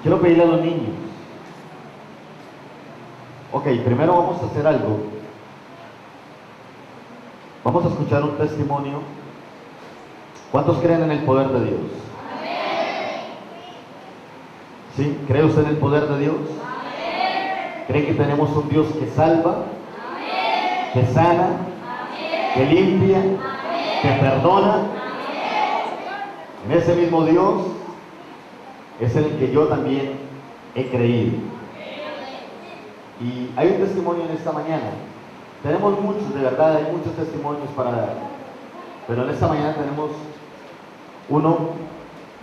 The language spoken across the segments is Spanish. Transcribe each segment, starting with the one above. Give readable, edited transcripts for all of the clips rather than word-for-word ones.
Quiero pedirle a los niños. Ok, primero vamos a hacer algo. Vamos a escuchar un testimonio. ¿Cuántos creen en el poder de Dios? ¿Sí? ¿Cree usted en el poder de Dios? ¿Cree que tenemos un Dios que salva, que sana, que limpia, que perdona? En ese mismo Dios es el que yo también he creído. Y hay un testimonio en esta mañana. Tenemos muchos, de verdad, hay muchos testimonios para dar. Pero en esta mañana tenemos uno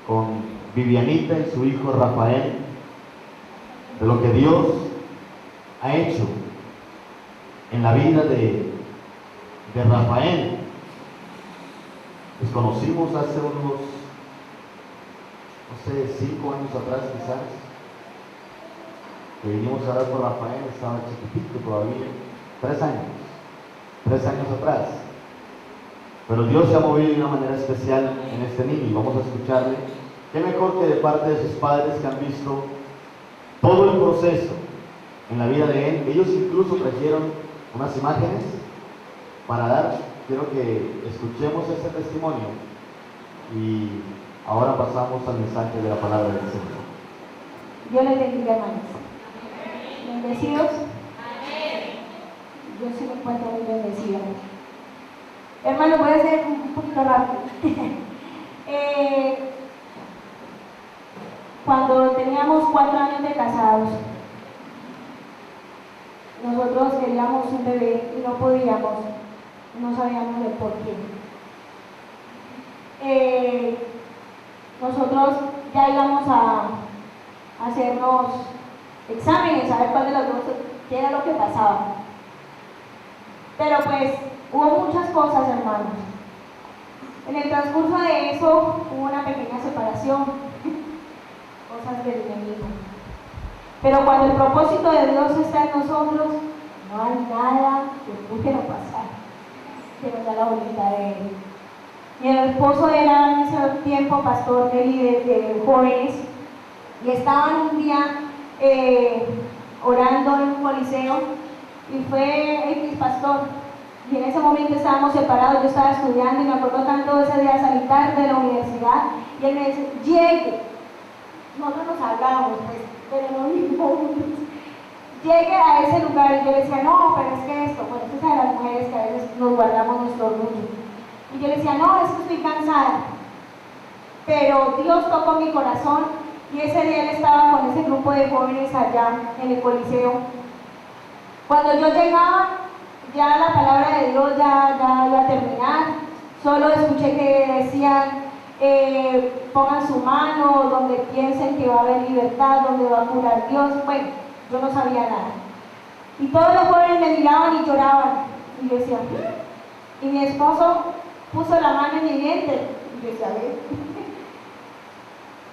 con Vivianita y su hijo Rafael, de lo que Dios ha hecho en la vida de Rafael. Nos conocimos hace unos, no sé, 5 años atrás quizás, que vinimos a hablar con Rafael, estaba chiquitito todavía, 3 años atrás. Pero Dios se ha movido de una manera especial en este niño y vamos a escucharle. Qué mejor que de parte de sus padres que han visto todo el proceso en la vida de él. Ellos incluso trajeron unas imágenes para dar. Quiero que escuchemos este testimonio y ahora pasamos al mensaje de la palabra del Señor. Dios les bendiga, hermanos. Bendecidos. Yo sí me encuentro muy bendecida. Hermanos, voy a ser un poquito rápido. Cuando teníamos 4 años de casados, nosotros queríamos un bebé y no podíamos, no sabíamos el por qué. Nosotros ya íbamos a hacernos exámenes, a ver cuál de los dos, qué era lo que pasaba. Pero pues hubo muchas cosas, hermanos. En el transcurso de eso hubo una pequeña separación, cosas del enemigo. Pero cuando el propósito de Dios está en nosotros, no hay nada que pudiera pasar que nos da la voluntad de Él. Mi esposo era en ese tiempo pastor de líderes de jóvenes y estaban un día orando en un coliseo y fue X pastor. Y en ese momento estábamos separados, yo estaba estudiando y me acuerdo tanto ese día salir tarde de la universidad y él me dice, llegue. Nosotros nos hablábamos, pues, pero no mismo. Llegue a ese lugar y yo le decía, no, pero es que esto, bueno, usted sabe las mujeres que a veces nos guardamos nuestro orgullo. Y yo le decía, no, es que estoy cansada. Pero Dios tocó mi corazón y ese día él estaba con ese grupo de jóvenes allá en el coliseo. Cuando yo llegaba, ya la palabra de Dios ya iba a terminar. Solo escuché que decían, pongan su mano donde piensen que va a haber libertad, donde va a curar Dios. Bueno, yo no sabía nada. Y todos los jóvenes me miraban y lloraban. Y yo decía, y mi esposo puso la mano en mi vientre. Y yo decía, ¿ves?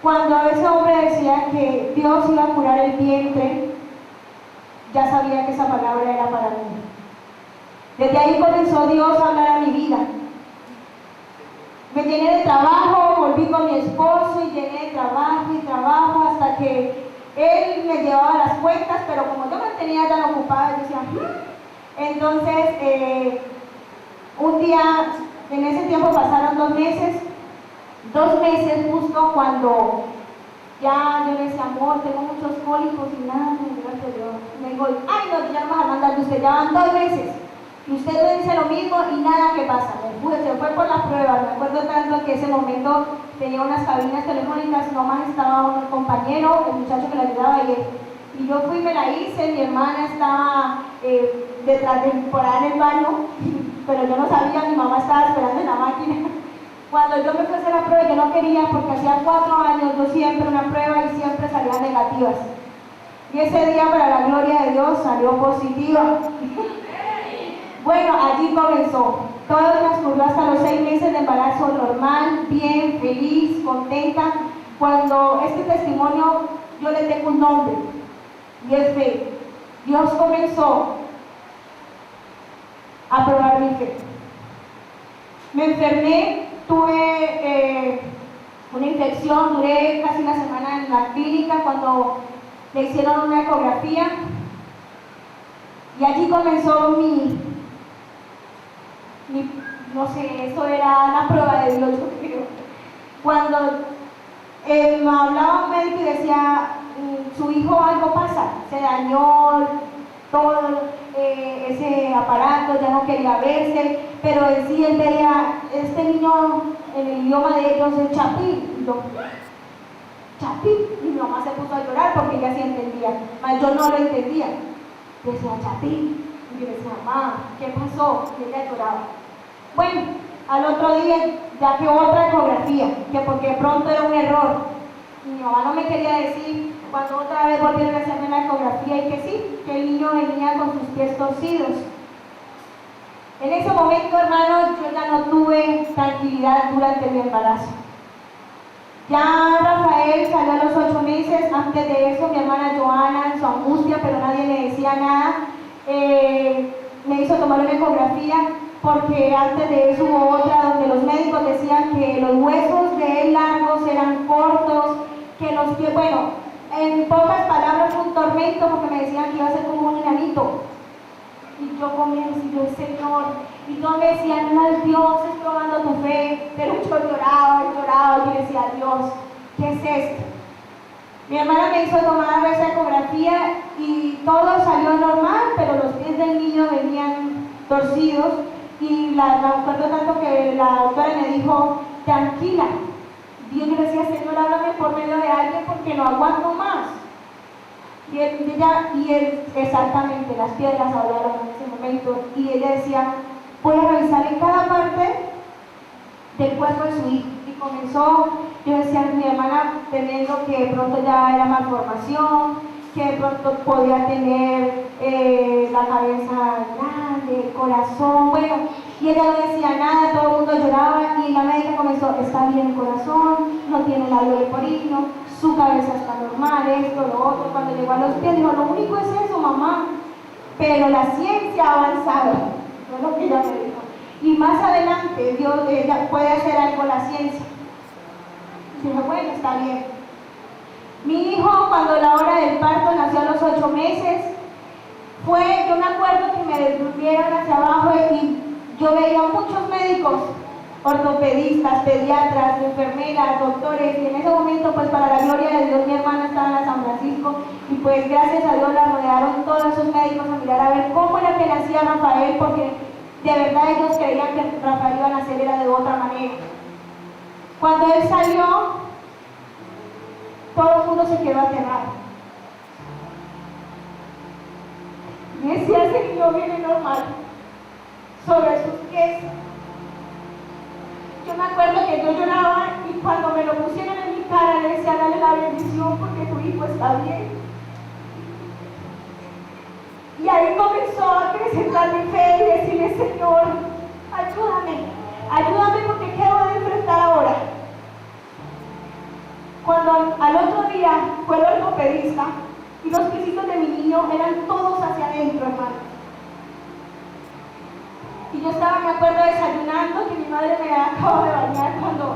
Cuando ese hombre decía que Dios iba a curar el vientre, ya sabía que esa palabra era para mí. Desde ahí comenzó Dios a hablar a mi vida. Me llené de trabajo, volví con mi esposo y llené de trabajo y trabajo hasta que él me llevaba las cuentas, pero como yo me tenía tan ocupada, yo decía, Entonces, un día, en ese tiempo pasaron 2 meses, 2 meses justo cuando ya yo le decía, amor, tengo muchos cólicos y nada, me dijo, ay no, ya no me vas a mandar de usted, ya van 2 meses. Y usted me dice lo mismo y nada que pasa. Se fue por las pruebas. Me acuerdo tanto que ese momento tenía unas cabinas telefónicas, nomás estaba un compañero, el muchacho que le ayudaba y yo fui y me la hice. Mi hermana estaba detrás de por ahí en el baño, pero yo no sabía, mi mamá estaba esperando en la máquina. Cuando yo me fui a hacer la prueba, yo no quería porque hacía 4 años, yo siempre una prueba y siempre salían negativas. Y ese día, para la gloria de Dios, salió positiva. Bueno, allí comenzó. Todo transcurrió hasta los 6 meses de embarazo normal, bien, feliz, contenta. Cuando este testimonio yo le tengo un nombre y es fe. Dios comenzó a probar mi fe. Me enfermé, tuve una infección, duré casi una semana en la clínica cuando le hicieron una ecografía y allí comenzó no sé, eso era la prueba de Dios, yo creo. Cuando hablaba un médico y decía, su hijo algo pasa, se dañó todo ese aparato, ya no quería verse, pero en sí él veía, este niño en el idioma de ellos es chapín, y yo, chapín, y mi mamá se puso a llorar porque ella sí entendía, mas yo no lo entendía, decía chapín, y yo decía, mamá, ¿qué pasó? Y ella lloraba. Bueno, al otro día ya que otra ecografía, que porque pronto era un error, mi mamá no me quería decir, cuando otra vez volvieron a hacerme la ecografía y que sí, que el niño venía con sus pies torcidos. En ese momento, hermano, yo ya no tuve tranquilidad durante mi embarazo. Ya Rafael salió a los 8 meses, antes de eso mi hermana Joana en su angustia, pero nadie me decía nada, me hizo tomar una ecografía porque antes de eso hubo otra donde los médicos decían que los huesos de él largos eran cortos, que los pies, bueno, en pocas palabras fue un tormento porque me decían que iba a ser como un enanito. Y yo comienzo y yo, Señor, y todos me decían, no, Dios es probando tu fe, pero yo lloraba y decía, Dios, ¿qué es esto? Mi hermana me hizo tomar esa ecografía y todo salió normal, pero los pies del niño venían torcidos y me acuerdo tanto que la doctora me dijo, tranquila. Dios le decía, Señor, háblame por medio de alguien porque no aguanto más. Y él exactamente, las piedras hablaron en ese momento y ella decía, voy a revisar en cada parte del cuerpo de su hijo. Y comenzó, yo decía, mi hermana teniendo que de pronto ya era malformación, que de pronto podía tener la cabeza grande, el corazón, bueno, y ella no decía nada, todo el mundo lloraba y la médica comenzó, está bien el corazón, no tiene labio leporino, su cabeza está normal, esto, lo otro. Cuando llegó a los pies dijo, lo único es eso, mamá, pero la ciencia ha avanzado, es lo que ella me dijo, y más adelante ella puede hacer algo la ciencia. Y dije, bueno, está bien. Mi hijo, cuando la hora del parto nació a los 8 meses, yo me acuerdo que me durmieron hacia abajo y yo veía muchos médicos, ortopedistas, pediatras, enfermeras, doctores, y en ese momento, pues para la gloria de Dios, mi hermana estaba en la San Francisco, y pues gracias a Dios la rodearon todos esos médicos a mirar a ver cómo era que nacía Rafael, porque de verdad ellos creían que Rafael iba a nacer era de otra manera. Cuando él salió, todo el mundo se quedó aterrado. Y decía, ese niño viene normal, sobre sus pies. Yo me acuerdo que yo lloraba y cuando me lo pusieron en mi cara le decía, dale la bendición porque tu hijo está bien. Y ahí comenzó a acrecentar mi fe y decirle, Señor, ayúdame porque ¿qué voy a enfrentar ahora? Cuando al otro día fue el ortopedista y los piecitos de mi niño eran todos hacia adentro, hermano. Y yo estaba, me acuerdo, desayunando, que mi madre me acababa de bañar cuando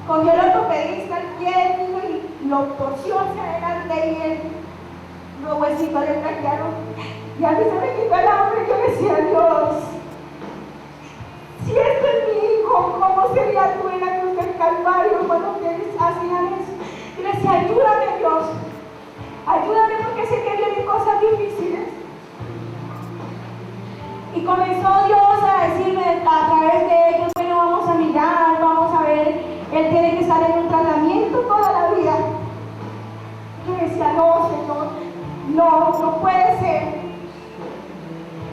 cogió el ortopedista el pie del niño y lo torció hacia adelante y los huesitos le craquearon. Y a mí se me quitó el hambre y yo decía, Dios, si este es mi hijo, ¿cómo sería tú en la cruz del Calvario cuando ustedes hacían eso? Y le decía, ayúdame, Dios, ayúdame porque sé que vienen cosas difíciles. Y comenzó Dios a decirme a través de ellos, bueno, vamos a mirar, vamos a ver, él tiene que estar en un tratamiento toda la vida. Yo decía, no, Señor, no puede ser.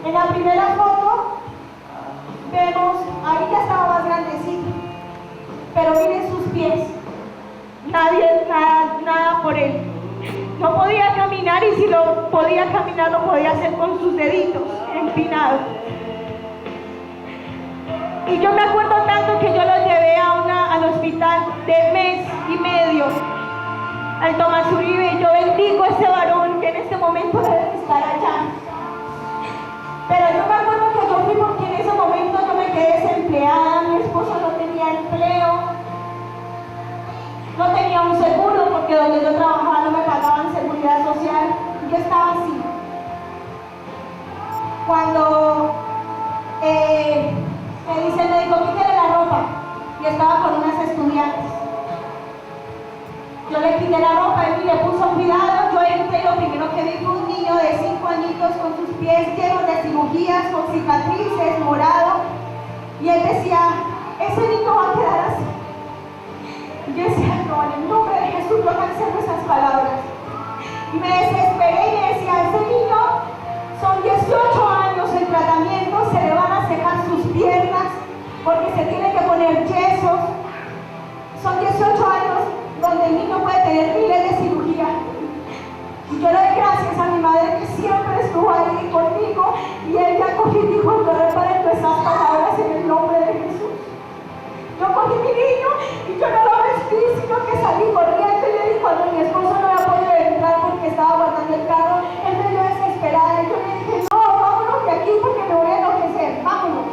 En la primera foto vemos, ahí ya estaba más grandecito, pero miren sus pies, nada por él. No podía caminar y si lo podía caminar lo podía hacer con sus deditos empinados. Y yo me acuerdo tanto que yo lo llevé al hospital de mes y medio, al Tomás Uribe, y yo bendigo a ese varón que en este momento debe estar allá. Pero yo me acuerdo que yo fui porque en ese momento yo me quedé desempleada, mi esposo no tenía empleo, no tenía un seguro porque donde yo trabajaba no me pagaban seguridad social, yo estaba así. Cuando me dice el médico, quítale la ropa, y estaba con unas estudiantes. Yo le quité la ropa y le puso cuidado. Yo entré y lo primero que vi fue un niño de 5 añitos con sus pies llenos de cirugías, con cicatrices, morado. Y él decía, ese niño va a quedar así. Y yo decía, no, en el nombre de Jesús no cancelo esas palabras. Y me desesperé y me decía, ese niño son 18 años en tratamiento, se le van a secar sus piernas porque se tiene que poner yesos. Son 18 años donde el niño puede tener miles de cirugías. Y yo le doy gracias a mi madre que siempre estuvo ahí conmigo, y ella cogió y dijo, yo reparé esas palabras en el nombre de Jesús. Yo cogí mi niño y yo no lo vestí, sino que salí corriendo, y le dije, cuando mi esposo no había podido entrar porque estaba guardando el carro, él me dio desesperada, y yo le dije, no, vámonos de aquí porque me voy a enloquecer, vámonos.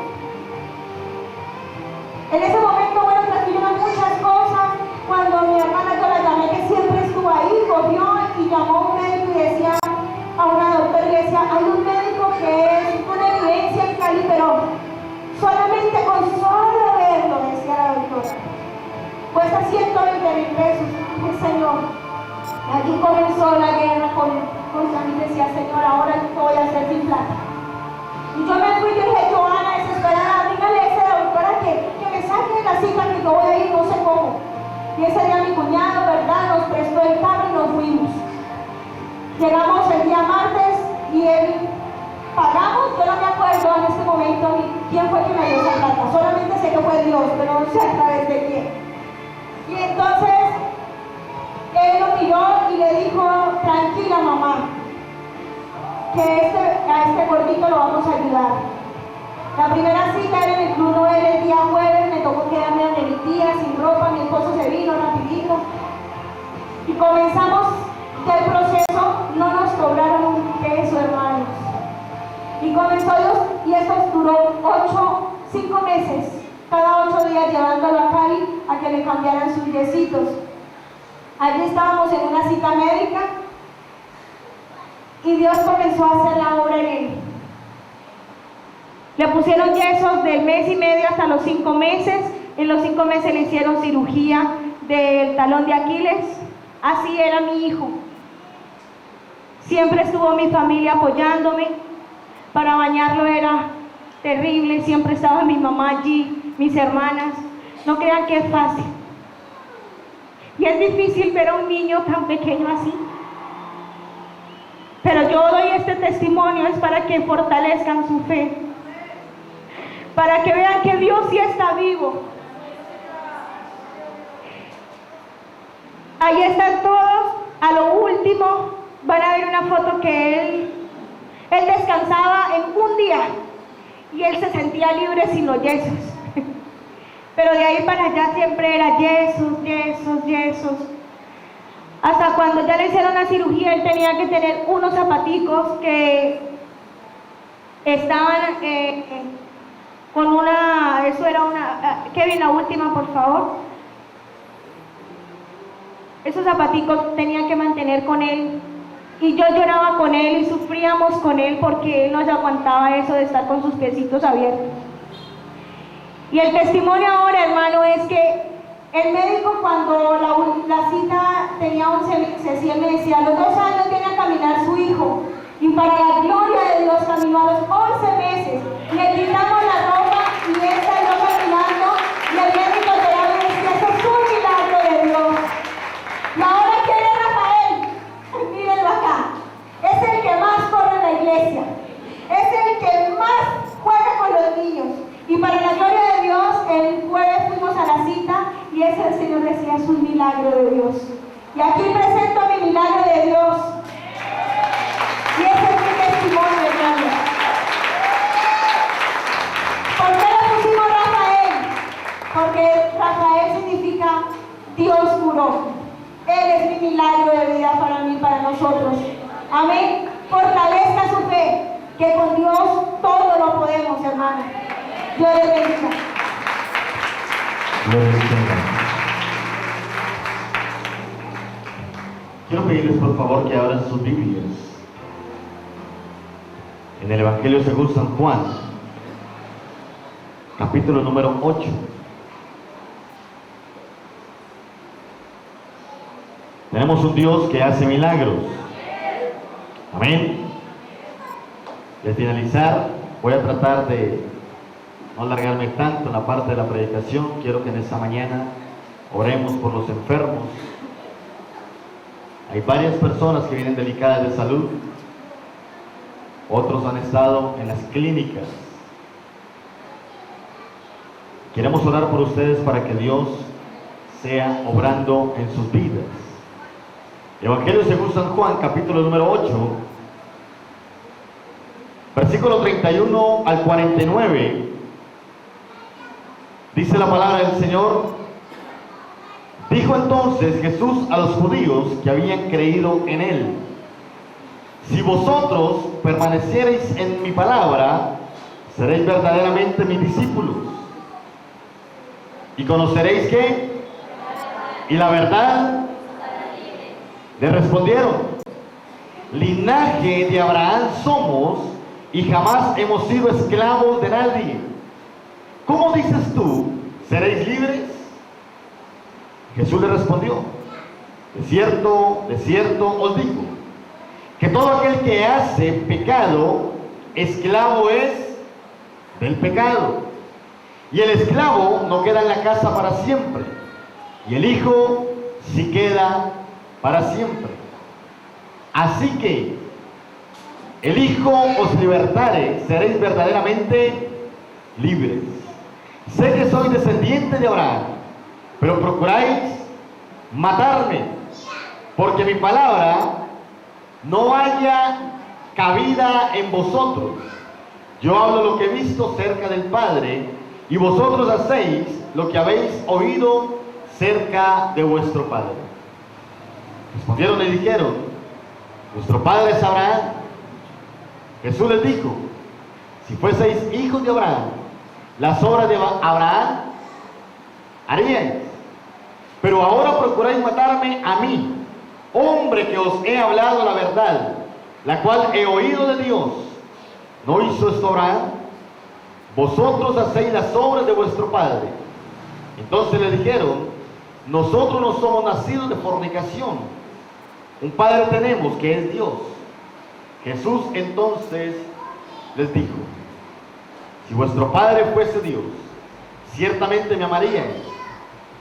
En ese momento, bueno, transfirieron muchas cosas. Cuando mi hermana, yo la llamé, que siempre estuvo ahí, cogió y llamó a un médico y decía a una doctora, y le decía, hay un médico que es una evidencia en Cali, pero solamente con solo verlo, decía la doctora, cuesta 120,000 pesos. El Señor, allí comenzó la guerra contra mí. Decía, Señor, ahora yo voy a hacer sin plata. Y yo me fui y dije, Joana, desesperada, dígale a esa doctora que me saque la cita, que yo voy a ir, no sé cómo. Y ese día mi cuñado, ¿verdad?, nos prestó el carro y nos fuimos. Llegamos el día martes y él pagamos. Yo no me acuerdo en este momento quién fue que me dio esa plata, solamente sé que fue Dios, pero no sé a través de quién. Y entonces él lo miró y le dijo, tranquila mamá, que a este gordito lo vamos a ayudar. La primera cita era en el Club Noel el día jueves, me tocó quedarme donde mi tía sin ropa, mi esposo se vino rapidito y comenzamos ya el proceso. No nos cobraron un peso, hermanos, y comenzó Dios, y esto duró 5 meses, cada 8 días llevándolo a Cali a que le cambiaran sus yesitos. Allí estábamos en una cita médica y Dios comenzó a hacer la obra en él. Le pusieron yesos del mes y medio hasta los 5 meses. En los 5 meses le hicieron cirugía del talón de Aquiles. Así era mi hijo. Siempre estuvo mi familia apoyándome. Para bañarlo era terrible. Siempre estaba mi mamá allí, mis hermanas. No crean que es fácil. Y es difícil ver a un niño tan pequeño así. Pero yo doy este testimonio es para que fortalezcan su fe, para que vean que Dios sí está vivo. Ahí están todos. A lo último van a ver una foto que él descansaba en un día y él se sentía libre sin los yesos. Pero de ahí para allá siempre era yesos. Hasta cuando ya le hicieron la cirugía, él tenía que tener unos zapaticos que estaban con una, eso era una, Kevin, la última, por favor. Esos zapaticos tenían que mantener con él. Y yo lloraba con él y sufríamos con él porque él no se aguantaba eso de estar con sus piecitos abiertos. Y el testimonio ahora, hermano, es que el médico, cuando la cita tenía 11 meses, y él me decía, a los 2 años viene a caminar su hijo, y para la gloria de Dios caminó a los 11 meses, le quitamos la ropa y él salió caminando, y el médico lloraba y decía, eso es un milagro de Dios. Y ahora quiere Rafael, mírenlo acá, es el que más corre en la iglesia, es el que más juega con los niños. Y para la gloria de Dios, el jueves fuimos a la cita y ese el Señor decía, es un milagro de Dios. Y aquí presento mi milagro de Dios. Y ese es mi testimonio, hermano. ¿Por qué le pusimos Rafael? Porque Rafael significa Dios curó. Él es mi milagro de vida para mí, para nosotros. Amén. Fortalezca su fe. que con Dios todo lo podemos, hermano. Dios les bendiga. Gloria al Señor. Quiero pedirles por favor que abran sus Biblias en el Evangelio según San Juan, capítulo número 8. Tenemos un Dios que hace milagros. Amén. Y al finalizar, voy a tratar de no alargarme tanto en la parte de la predicación. Quiero que en esta mañana oremos por los enfermos. Hay varias personas que vienen delicadas de salud. Otros han estado en las clínicas. Queremos orar por ustedes para que Dios sea obrando en sus vidas. Evangelio según San Juan, capítulo número 8, versículo 31 al 49, dice la palabra del Señor. Dijo entonces Jesús a los judíos que habían creído en Él: si vosotros permaneciereis en mi palabra, seréis verdaderamente mis discípulos, y conoceréis ¿qué? Y la verdad. Le respondieron: linaje de Abraham somos y jamás hemos sido esclavos de nadie. ¿Cómo dices tú, seréis libres? Jesús le respondió: de cierto os digo, que todo aquel que hace pecado, esclavo es del pecado. Y el esclavo no queda en la casa para siempre, y el hijo sí queda para siempre. Así que el Hijo os libertare, seréis verdaderamente libres. Sé que soy descendiente de Abraham, pero procuráis matarme, porque mi palabra no haya cabida en vosotros. Yo hablo lo que he visto cerca del Padre, y vosotros hacéis lo que habéis oído cerca de vuestro Padre. Respondieron y dijeron: nuestro padre es Abraham. Jesús les dijo: si fueseis hijos de Abraham, las obras de Abraham haríais. Pero ahora procuráis matarme a mí, hombre que os he hablado la verdad, la cual he oído de Dios. ¿No hizo esto Abraham? Vosotros hacéis las obras de vuestro padre. Entonces le dijeron: nosotros no somos nacidos de fornicación. Un Padre tenemos, que es Dios. Jesús entonces les dijo: si vuestro Padre fuese Dios, ciertamente me amaríais,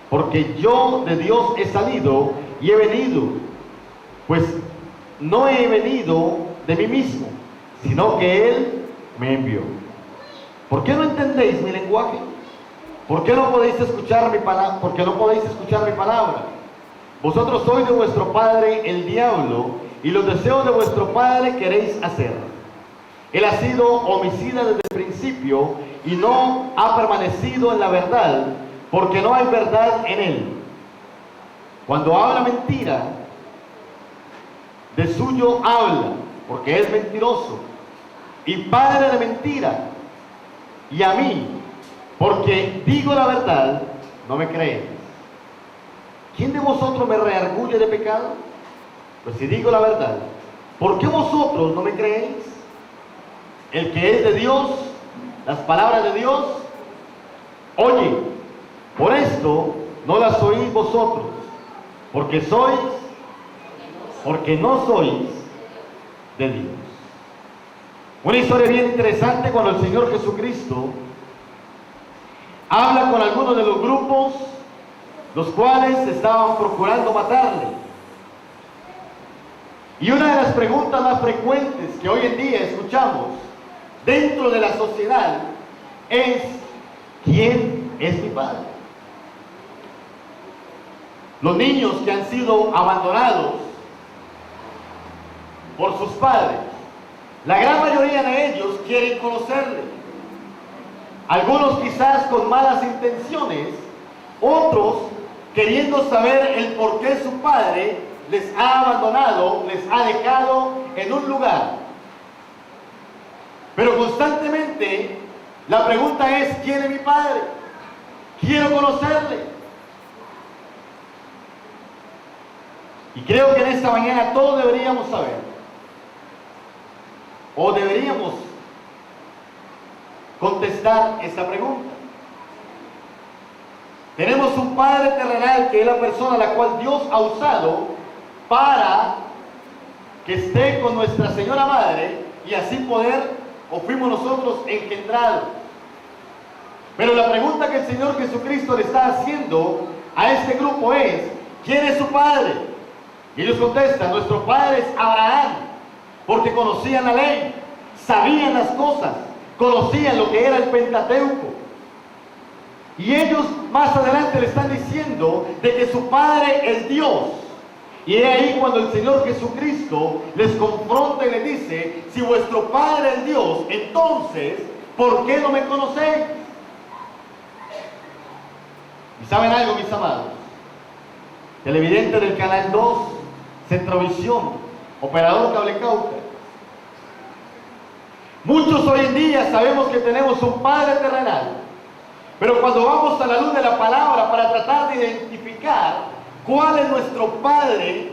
porque yo de Dios he salido y he venido, pues no he venido de mí mismo, sino que Él me envió. ¿Por qué no entendéis mi lenguaje? ¿Por qué no podéis escuchar mi palabra? ¿Por qué no podéis escuchar mi palabra? Vosotros sois de vuestro padre el diablo, y los deseos de vuestro padre queréis hacer. Él ha sido homicida desde el principio y no ha permanecido en la verdad, porque no hay verdad en él. Cuando habla mentira, de suyo habla, porque es mentiroso y padre de mentira. Y a mí, porque digo la verdad, no me creen. ¿Quién de vosotros me reargulle de pecado? Pues si digo la verdad, ¿por qué vosotros no me creéis? El que es de Dios, las palabras de Dios, oye. Por esto no las oís vosotros, porque no sois de Dios. Una historia bien interesante cuando el Señor Jesucristo habla con algunos de los grupos los cuales estaban procurando matarle. Y una de las preguntas más frecuentes que hoy en día escuchamos dentro de la sociedad es: ¿quién es mi padre? Los niños que han sido abandonados por sus padres, la gran mayoría de ellos quieren conocerle. Algunos quizás con malas intenciones, otros queriendo saber el por qué su padre les ha abandonado, les ha dejado en un lugar. Pero constantemente la pregunta es, ¿quién es mi Padre? Quiero conocerle. Y creo que en esta mañana todos deberíamos saber, o deberíamos contestar esta pregunta. Tenemos un Padre terrenal que es la persona a la cual Dios ha usado para que esté con nuestra Señora Madre y así poder, o fuimos nosotros engendrados. Pero la pregunta que el Señor Jesucristo le está haciendo a este grupo es, ¿quién es su Padre? Y ellos contestan, nuestro Padre es Abraham, porque conocían la ley, sabían las cosas, conocían lo que era el Pentateuco. Y ellos más adelante le están diciendo de que su Padre es Dios. Y es ahí cuando el Señor Jesucristo les confronta y les dice, si vuestro Padre es Dios, entonces, ¿por qué no me conocéis? ¿Y saben algo, mis amados? Televidente del Canal 2, Centrovisión, operador Cable Cauca. Muchos hoy en día sabemos que tenemos un Padre terrenal, pero cuando vamos a la luz de la palabra para tratar de identificar cuál es nuestro Padre,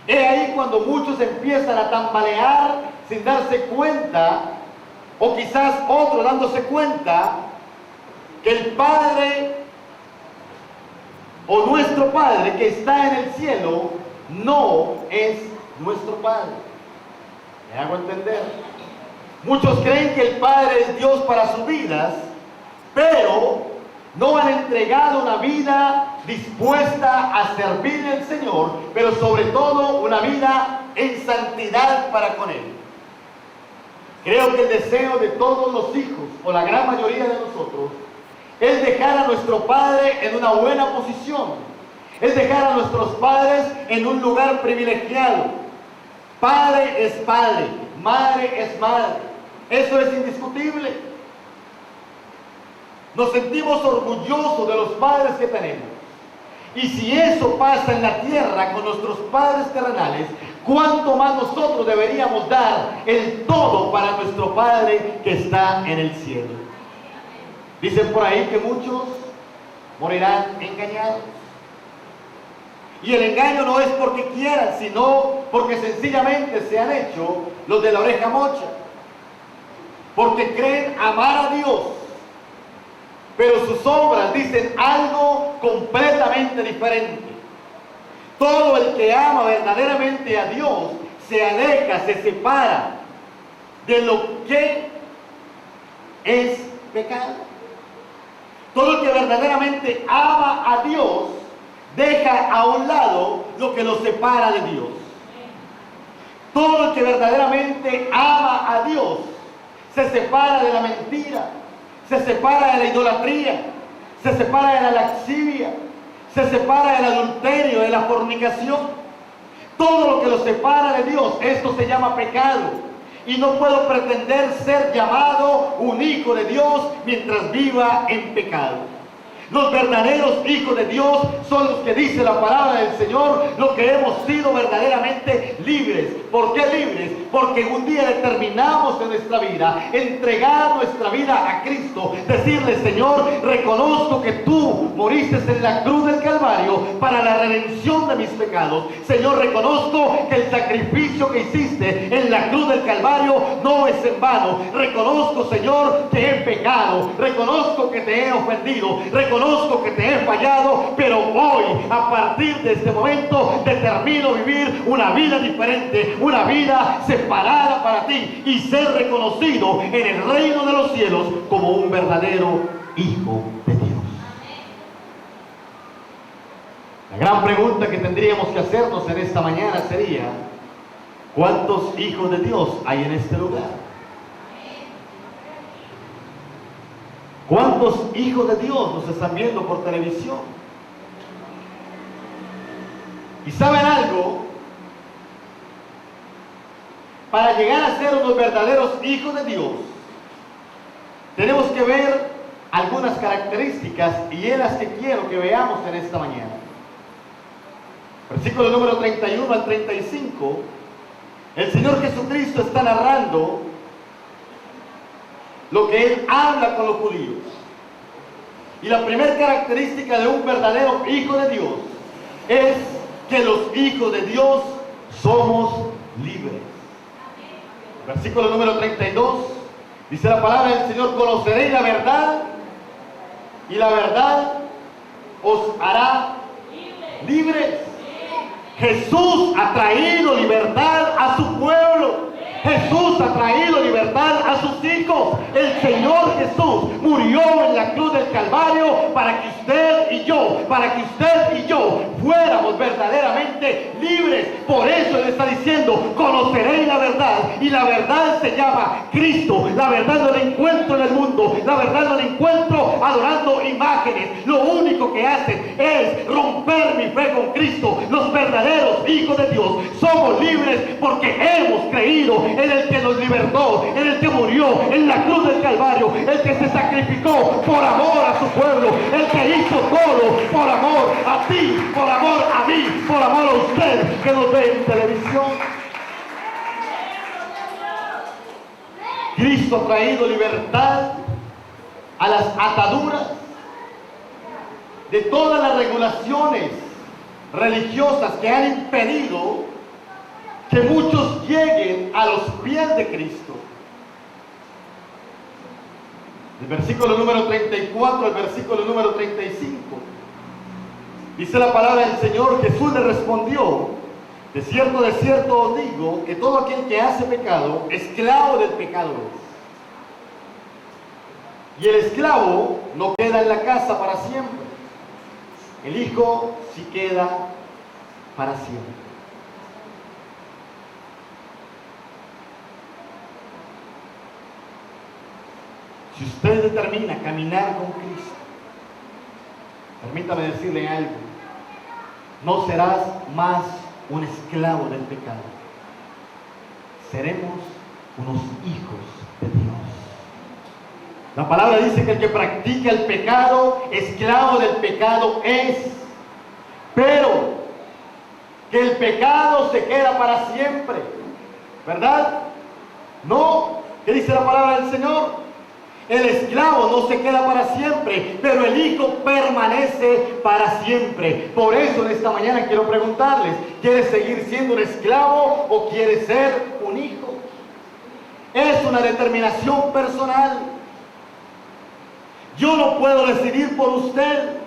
es ahí cuando muchos empiezan a tambalear sin darse cuenta, o quizás otros dándose cuenta, que el Padre, o nuestro Padre que está en el cielo, no es nuestro Padre. ¿Me hago entender? Muchos creen que el Padre es Dios para sus vidas, pero no han entregado una vida dispuesta a servirle al Señor, pero sobre todo una vida en santidad para con Él. Creo que el deseo de todos los hijos, o la gran mayoría de nosotros, es dejar a nuestro Padre en una buena posición, es dejar a nuestros padres en un lugar privilegiado. Padre es padre, madre es madre, eso es indiscutible. Nos sentimos orgullosos de los padres que tenemos. Y si eso pasa en la tierra con nuestros padres terrenales, ¿cuánto más nosotros deberíamos dar el todo para nuestro Padre que está en el cielo? Dicen por ahí que muchos morirán engañados. Y el engaño no es porque quieran, sino porque sencillamente se han hecho los de la oreja mocha. Porque creen amar a Dios, pero sus obras dicen algo completamente diferente. Todo el que ama verdaderamente a Dios se aleja, se separa de lo que es pecado. Todo el que verdaderamente ama a Dios deja a un lado lo que lo separa de Dios. Todo el que verdaderamente ama a Dios se separa de la mentira, se separa de la idolatría, se separa de la lascivia, se separa del adulterio, de la fornicación. Todo lo que lo separa de Dios, esto se llama pecado. Y no puedo pretender ser llamado un hijo de Dios mientras viva en pecado. Los verdaderos hijos de Dios son los que dice la palabra del Señor, los que hemos sido verdaderamente libres. ¿Por qué libres? Porque un día determinamos en nuestra vida entregar nuestra vida a Cristo, decirle: Señor, reconozco que tú moriste en la cruz del Calvario para la redención de mis pecados. Señor, reconozco que el sacrificio que hiciste en la cruz del Calvario no es en vano. Reconozco, Señor, que he pecado, reconozco que te he ofendido, reconozco que te he fallado, pero hoy, a partir de este momento, determino vivir una vida diferente, una vida separada para ti y ser reconocido en el reino de los cielos como un verdadero hijo de Dios. La gran pregunta que tendríamos que hacernos en esta mañana sería: ¿cuántos hijos de Dios hay en este lugar? ¿Cuántos hijos de Dios nos están viendo por televisión? ¿Y saben algo? Para llegar a ser unos verdaderos hijos de Dios, tenemos que ver algunas características, y es las que quiero que veamos en esta mañana. Versículo número 31 al 35, el Señor Jesucristo está narrando lo que Él habla con los judíos. Y la primera característica de un verdadero hijo de Dios es que los hijos de Dios somos libres. Versículo número 32, dice la palabra del Señor: conoceréis la verdad, y la verdad os hará libres. Jesús ha traído libertad a su pueblo. Jesús ha traído libertad a sus hijos. El Señor Jesús murió en la cruz del Calvario para que usted y yo fuéramos verdaderamente libres. Por eso Él está diciendo: conoceréis la verdad, y la verdad se llama Cristo. La verdad no la encuentro en el mundo, la verdad no la encuentro adorando imágenes. Lo único que hacen es romper mi fe con Cristo. Los verdaderos hijos de Dios somos libres porque hemos creído en el que nos libertó, en el que murió en la cruz del Calvario, el que se sacrificó por amor a su pueblo, el que hizo todo por amor a ti, por amor a mí, por amor a usted que nos ve en televisión. Cristo ha traído libertad a las ataduras de todas las regulaciones religiosas que han impedido que muchos lleguen a los pies de Cristo. El versículo número 34 al versículo número 35 dice la palabra del Señor: Jesús le respondió: de cierto os digo, que todo aquel que hace pecado, esclavo del pecado es. Y el esclavo no queda en la casa para siempre, el hijo sí queda para siempre. Si usted determina caminar con Cristo, permítame decirle algo: no serás más un esclavo del pecado. Seremos unos hijos de Dios. La palabra dice que el que practica el pecado, esclavo del pecado es. Pero que el pecado se queda para siempre, ¿verdad? No. ¿Qué dice la palabra del Señor? El esclavo no se queda para siempre, pero el hijo permanece para siempre. Por eso en esta mañana quiero preguntarles: ¿quieres seguir siendo un esclavo o quieres ser un hijo? Es una determinación personal. Yo no puedo decidir por usted.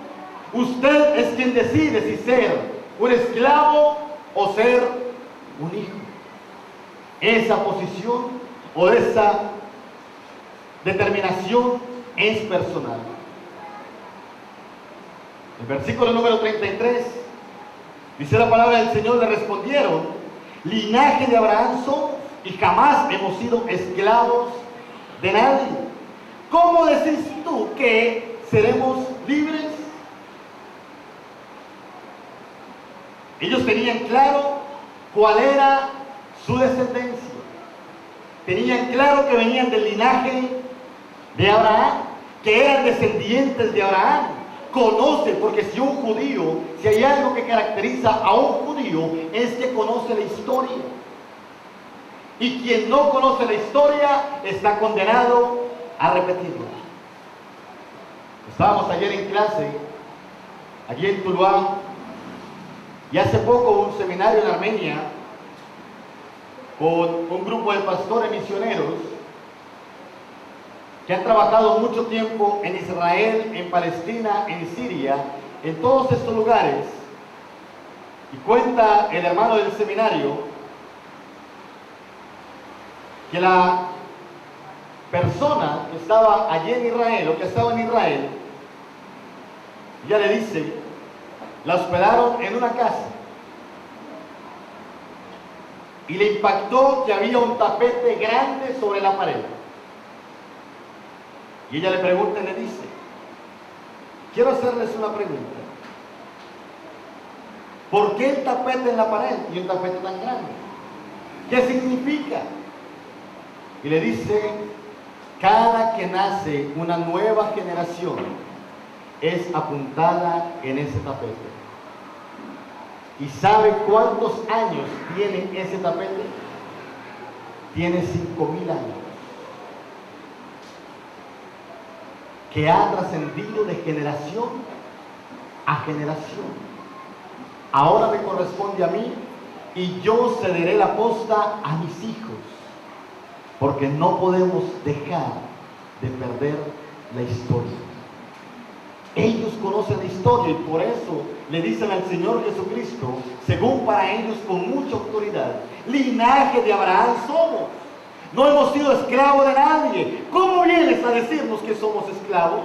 Usted es quien decide si ser un esclavo o ser un hijo. Esa posición o esa determinación es personal. El versículo número 33 dice la palabra del Señor: le respondieron: linaje de Abraham somos y jamás hemos sido esclavos de nadie. ¿Cómo decís tú que seremos libres? Ellos tenían claro cuál era su descendencia. Tenían claro que venían del linaje de Abraham, que eran descendientes de Abraham. Conoce, porque si un judío, si hay algo que caracteriza a un judío, es que conoce la historia. Y quien no conoce la historia está condenado a repetirla. Estábamos ayer en clase, allí en Tuluá, y hace poco hubo un seminario en Armenia con un grupo de pastores misioneros que han trabajado mucho tiempo en Israel, en Palestina, en Siria, en todos estos lugares. Y cuenta el hermano del seminario que la persona que estaba allí en Israel, o que estaba en Israel, ya le dice, la hospedaron en una casa y le impactó que había un tapete grande sobre la pared. Y ella le pregunta y le dice: quiero hacerles una pregunta. ¿Por qué el tapete en la pared y un tapete tan grande? ¿Qué significa? Y le dice: cada que nace una nueva generación es apuntada en ese tapete. ¿Y sabe cuántos años tiene ese tapete? Tiene 5,000 años. que ha trascendido de generación a generación. Ahora me corresponde a mí y yo cederé la posta a mis hijos, porque no podemos dejar de perder la historia. Ellos conocen la historia y por eso le dicen al Señor Jesucristo, según para ellos con mucha autoridad: linaje de Abraham somos, no hemos sido esclavos de nadie. ¿Cómo vienes a decirnos que somos esclavos?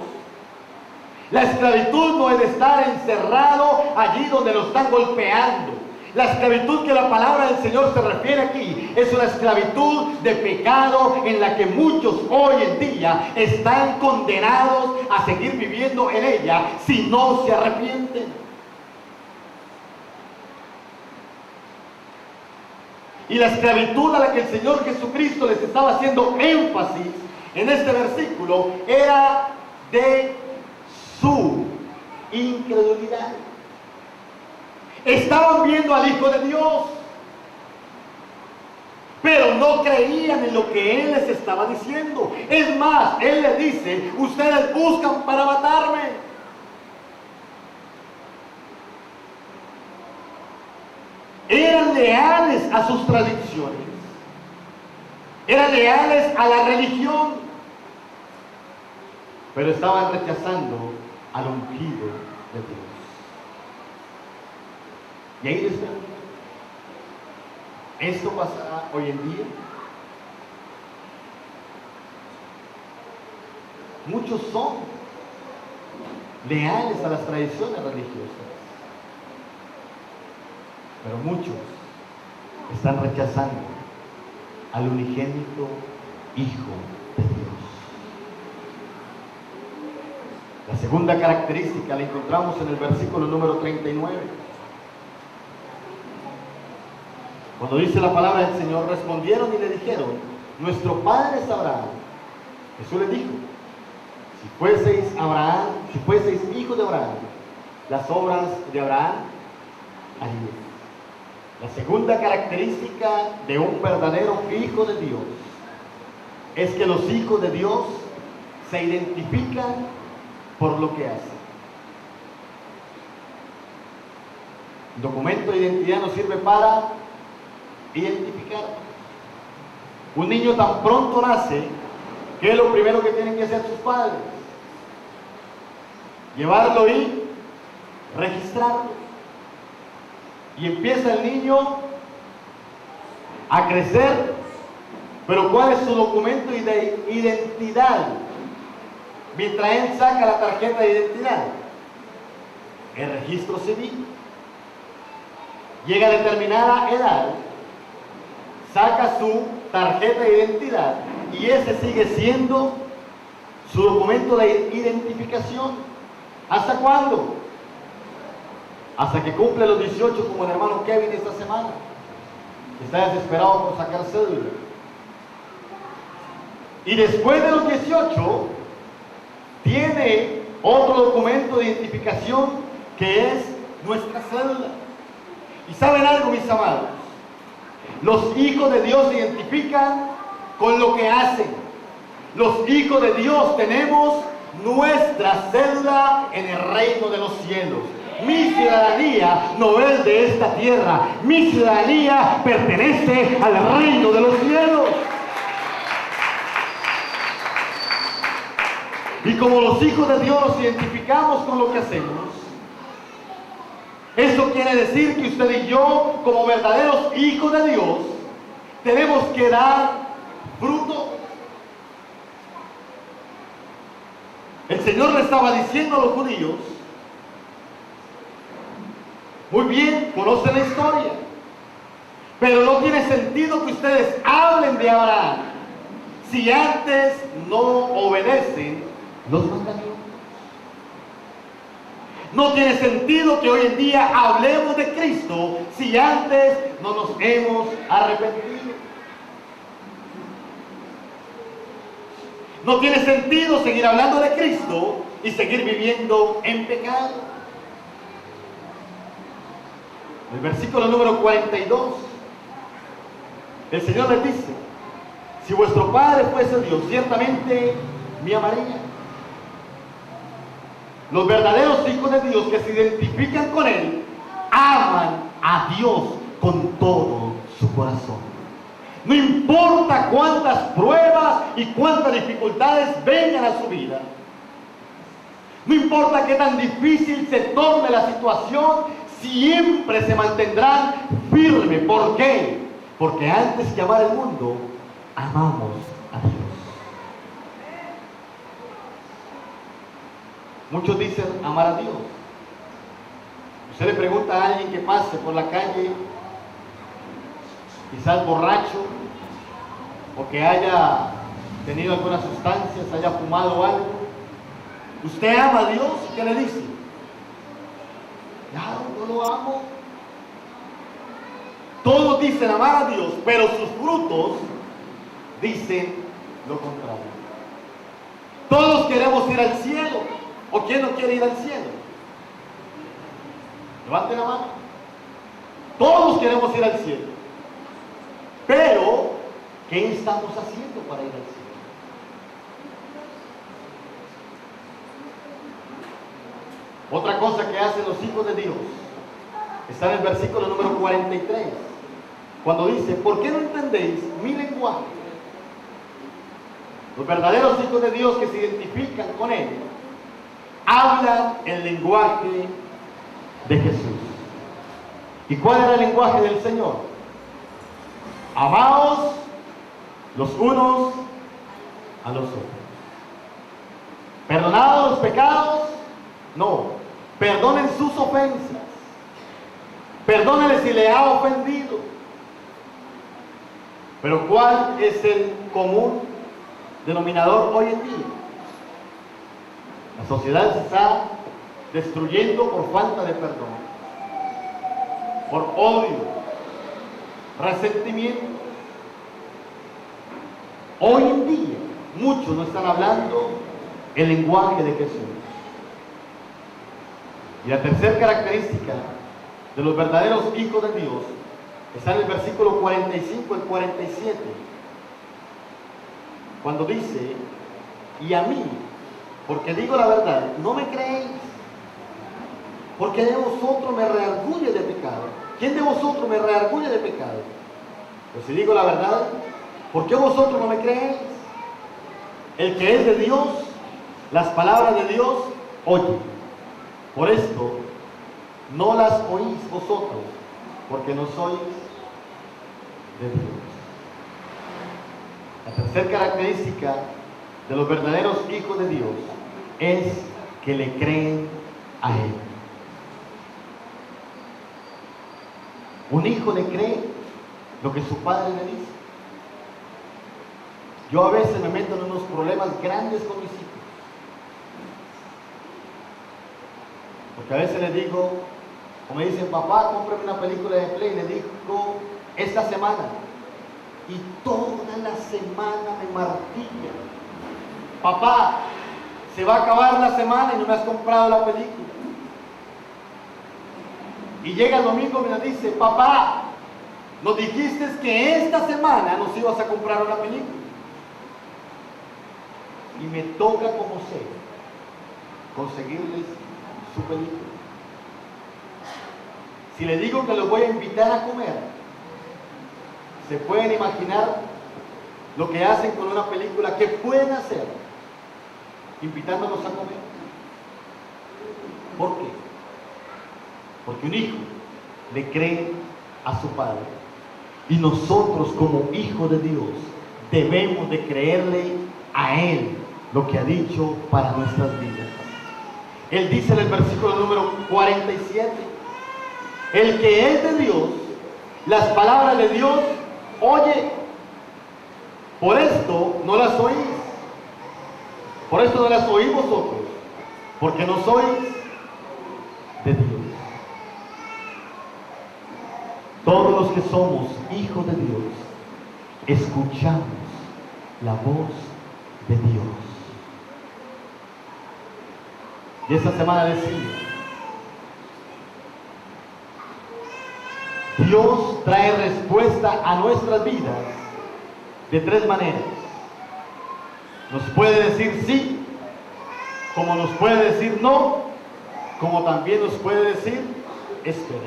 La esclavitud no es de estar encerrado allí donde nos están golpeando. La esclavitud que la palabra del Señor se refiere aquí es una esclavitud de pecado en la que muchos hoy en día están condenados a seguir viviendo en ella si no se arrepienten. Y la esclavitud a la que el Señor Jesucristo les estaba haciendo énfasis en este versículo era de su incredulidad. Estaban viendo al Hijo de Dios, pero no creían en lo que Él les estaba diciendo. Es más, Él les dice: ustedes buscan para matarme. Eran leales a sus tradiciones, eran leales a la religión, pero estaban rechazando al ungido de Dios. Y ahí les veo. Esto pasa hoy en día. Muchos son leales a las tradiciones religiosas, pero muchos están rechazando al unigénito Hijo de Dios. La segunda característica la encontramos en el versículo número 39. Cuando dice la palabra del Señor: respondieron y le dijeron: nuestro padre es Abraham. Jesús les dijo: si fueseis hijos de Abraham, las obras de Abraham haríais. La segunda característica de un verdadero hijo de Dios es que los hijos de Dios se identifican por lo que hacen. El documento de identidad nos sirve para identificar. Un niño tan pronto nace, ¿qué es lo primero que tienen que hacer sus padres? Llevarlo y registrarlo. Y empieza el niño a crecer, pero ¿cuál es su documento de identidad? Mientras él saca la tarjeta de identidad, el registro civil. Llega a determinada edad, saca su tarjeta de identidad y ese sigue siendo su documento de identificación. ¿Hasta cuándo? Hasta que cumple los 18, como el hermano Kevin esta semana, que está desesperado por sacar cédula. Y después de los 18 tiene otro documento de identificación que es nuestra cédula. Y ¿saben algo, mis amados? Los hijos de Dios se identifican con lo que hacen. Los hijos de Dios tenemos nuestra cédula en el reino de los cielos. Mi ciudadanía no es de esta tierra. Mi ciudadanía pertenece al reino de los cielos. Y como los hijos de Dios nos identificamos con lo que hacemos, eso quiere decir que usted y yo, como verdaderos hijos de Dios, tenemos que dar fruto. El Señor le estaba diciendo a los judíos: muy bien, conocen la historia, pero no tiene sentido que ustedes hablen de Abraham si antes no obedecen los mandamientos. No tiene sentido que hoy en día hablemos de Cristo si antes no nos hemos arrepentido. No tiene sentido seguir hablando de Cristo y seguir viviendo en pecado. El versículo número 42, el Señor les dice: si vuestro Padre fuese Dios, ciertamente me amaría, Los verdaderos hijos de Dios que se identifican con Él, aman a Dios con todo su corazón. No importa cuántas pruebas y cuántas dificultades vengan a su vida. No importa qué tan difícil se torne la situación, siempre se mantendrán firmes. ¿Por qué? Porque antes que amar al mundo, amamos a Dios. Muchos dicen amar a Dios. Usted le pregunta a alguien que pase por la calle, quizás borracho, o que haya tenido algunas sustancias, haya fumado algo. ¿Usted ama a Dios? ¿Qué le dice? Claro, yo lo amo. Todos dicen amar a Dios, pero sus frutos dicen lo contrario. Todos queremos ir al cielo. ¿O quién no quiere ir al cielo? Levanten la mano. Todos queremos ir al cielo. Pero, ¿qué estamos haciendo para ir al cielo? Otra cosa que hacen los hijos de Dios está en el versículo número 43, cuando dice: ¿por qué no entendéis mi lenguaje? Los verdaderos hijos de Dios que se identifican con Él hablan el lenguaje de Jesús. ¿Y cuál era el lenguaje del Señor? Amaos los unos a los otros. ¿Perdonados los pecados? No. Perdonen sus ofensas. Perdónenle si le ha ofendido. Pero ¿cuál es el común denominador hoy en día? La sociedad se está destruyendo por falta de perdón, por odio, resentimiento. Hoy en día muchos no están hablando el lenguaje de Jesús. Y la tercera característica de los verdaderos hijos de Dios está en el versículo 45 al 47, cuando dice: y a mí, porque digo la verdad, no me creéis, porque de vosotros me reargulle de pecado. ¿Quién de vosotros me reargulle de pecado? Pues si digo la verdad, ¿por qué vosotros no me creéis? El que es de Dios, las palabras de Dios oye. Por esto no las oís vosotros, porque no sois de Dios. La tercera característica de los verdaderos hijos de Dios es que le creen a Él. Un hijo le cree lo que su padre le dice. Yo a veces me meto en unos problemas grandes con mis hijos, porque a veces les digo, o me dicen: papá, cómprame una película de Play, le digo esta semana, y toda la semana me martilla: papá, se va a acabar la semana y no me has comprado la película. Y llega el domingo y me dice: papá, nos dijiste que esta semana nos ibas a comprar una película. Y me toca como sea conseguirles su película. Si le digo que los voy a invitar a comer, se pueden imaginar lo que hacen con una película. ¿Qué pueden hacer invitándonos a comer? ¿Por qué? Porque un hijo le cree a su padre, y nosotros como hijos de Dios debemos de creerle a Él lo que ha dicho para nuestras vidas. Él dice en el versículo número 47: el que es de Dios, las palabras de Dios oye. Por esto no las oís. Por esto no las oís vosotros, porque no sois de Dios. Todos los que somos hijos de Dios escuchamos la voz de Dios. Y esta semana decía: Dios trae respuesta a nuestras vidas de tres maneras. Nos puede decir sí, como nos puede decir no, como también nos puede decir espera.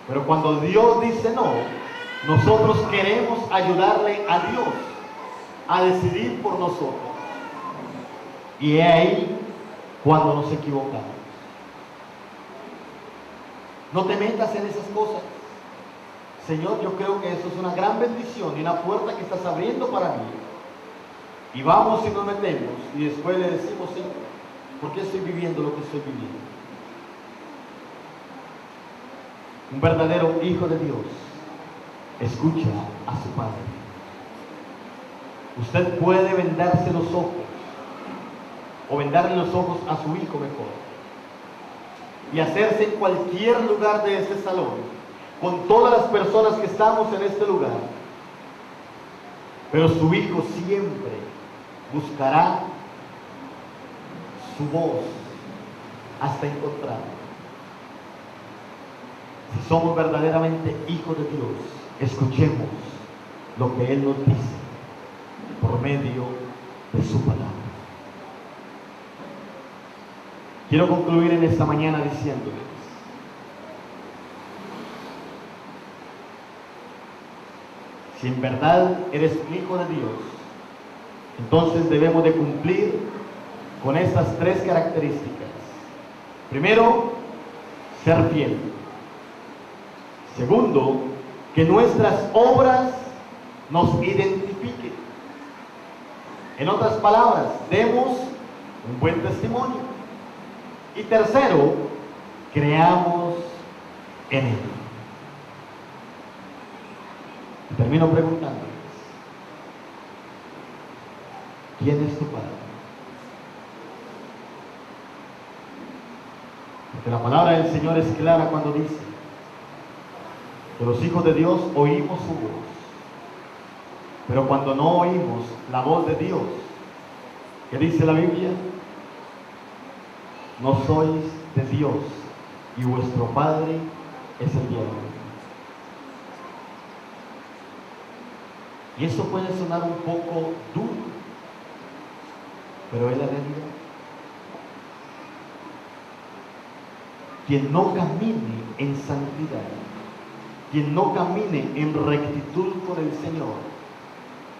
Pero cuando Dios dice no, nosotros queremos ayudarle a Dios a decidir por nosotros. Y es ahí cuando nos equivocamos. No te metas en esas cosas. Señor, yo creo que eso es una gran bendición y una puerta que estás abriendo para mí. Y vamos y nos metemos y después le decimos, Señor, ¿por qué estoy viviendo lo que estoy viviendo? Un verdadero hijo de Dios escucha a su Padre. Usted puede vendarse los ojos o vendarle los ojos a su hijo mejor y hacerse en cualquier lugar de este salón con todas las personas que estamos en este lugar, pero su hijo siempre buscará su voz hasta encontrarla. Si somos verdaderamente hijos de Dios, escuchemos lo que Él nos dice por medio de su palabra. Quiero concluir en esta mañana diciéndoles: si en verdad eres hijo de Dios, entonces debemos de cumplir con estas tres características. Primero, ser fiel. Segundo, que nuestras obras nos identifiquen. En otras palabras, demos un buen testimonio. Y tercero, creamos en Él. Y termino preguntándoles: ¿quién es tu Padre? Porque la palabra del Señor es clara cuando dice que los hijos de Dios oímos su voz, pero cuando no oímos la voz de Dios, ¿qué dice la Biblia? No sois de Dios y vuestro Padre es el diablo. Y eso puede sonar un poco duro, pero es la realidad. Quien no camine en santidad, quien no camine en rectitud con el Señor,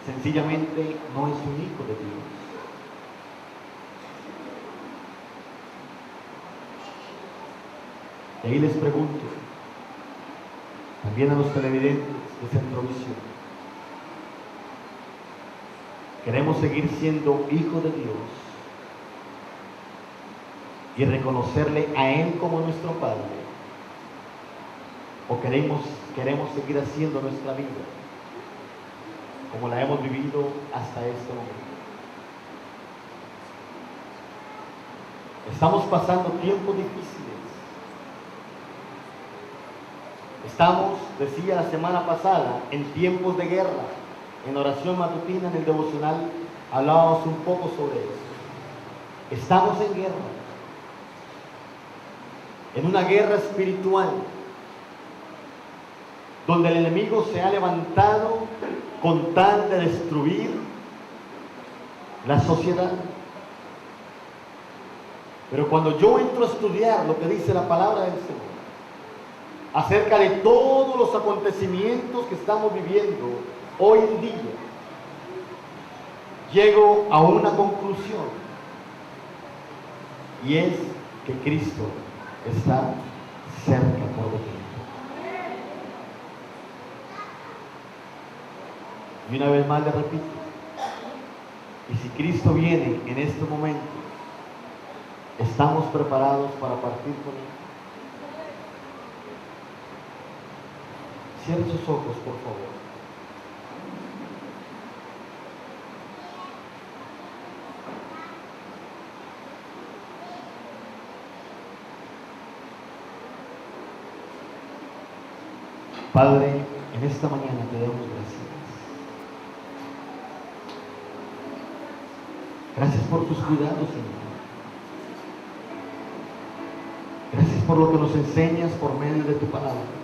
sencillamente no es un hijo de Dios. Y ahí les pregunto, también a los televidentes de Centrovisión: ¿queremos seguir siendo hijos de Dios y reconocerle a Él como nuestro Padre? ¿O queremos seguir haciendo nuestra vida como la hemos vivido hasta este momento? Estamos pasando tiempos difíciles. Estamos, decía la semana pasada, en tiempos de guerra. En oración matutina, en el devocional, hablábamos un poco sobre eso. Estamos en guerra. En una guerra espiritual, donde el enemigo se ha levantado con tal de destruir la sociedad. Pero cuando yo entro a estudiar lo que dice la palabra del Señor acerca de todos los acontecimientos que estamos viviendo hoy en día, llego a una conclusión, y es que Cristo está cerca por venir. Y una vez más le repito, y si Cristo viene en este momento, ¿estamos preparados para partir con Él? Cierre sus ojos, por favor. Padre, en esta mañana te damos gracias. Gracias por tus cuidados, Señor. Gracias por lo que nos enseñas por medio de tu palabra.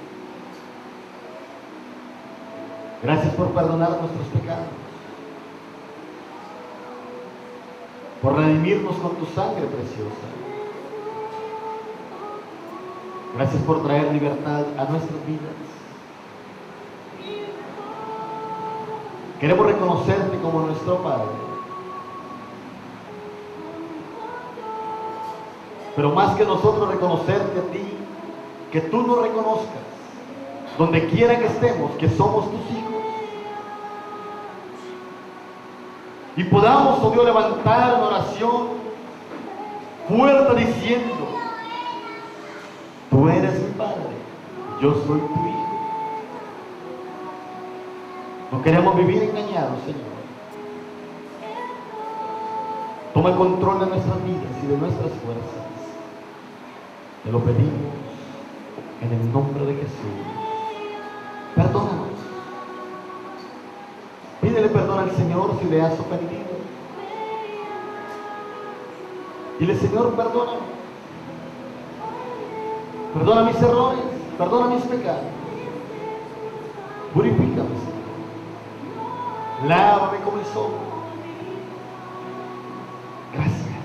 Gracias por perdonar nuestros pecados. por redimirnos con tu sangre preciosa. Gracias por traer libertad a nuestras vidas. Queremos reconocerte como nuestro Padre. Pero más que nosotros reconocerte a ti, que tú nos reconozcas, donde quiera que estemos, que somos tus hijos. Y podamos, oh Dios, levantar una oración fuerte diciendo: tú eres mi Padre, yo soy tu Hijo. No queremos vivir engañados, Señor. Toma el control de nuestras vidas y de nuestras fuerzas. Te lo pedimos en el nombre de Jesús. Perdónanos. Pídele perdón al Señor si le has ofendido. Dile: Señor, perdóname. Perdona mis errores, perdona mis pecados. Purifícame, Señor. Lávame como el sol. Gracias.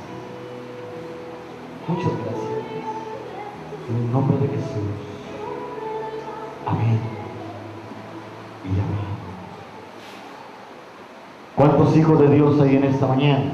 Muchas gracias. En el nombre de Jesús. Amén. Y amén. ¿Cuántos hijos de Dios hay en esta mañana?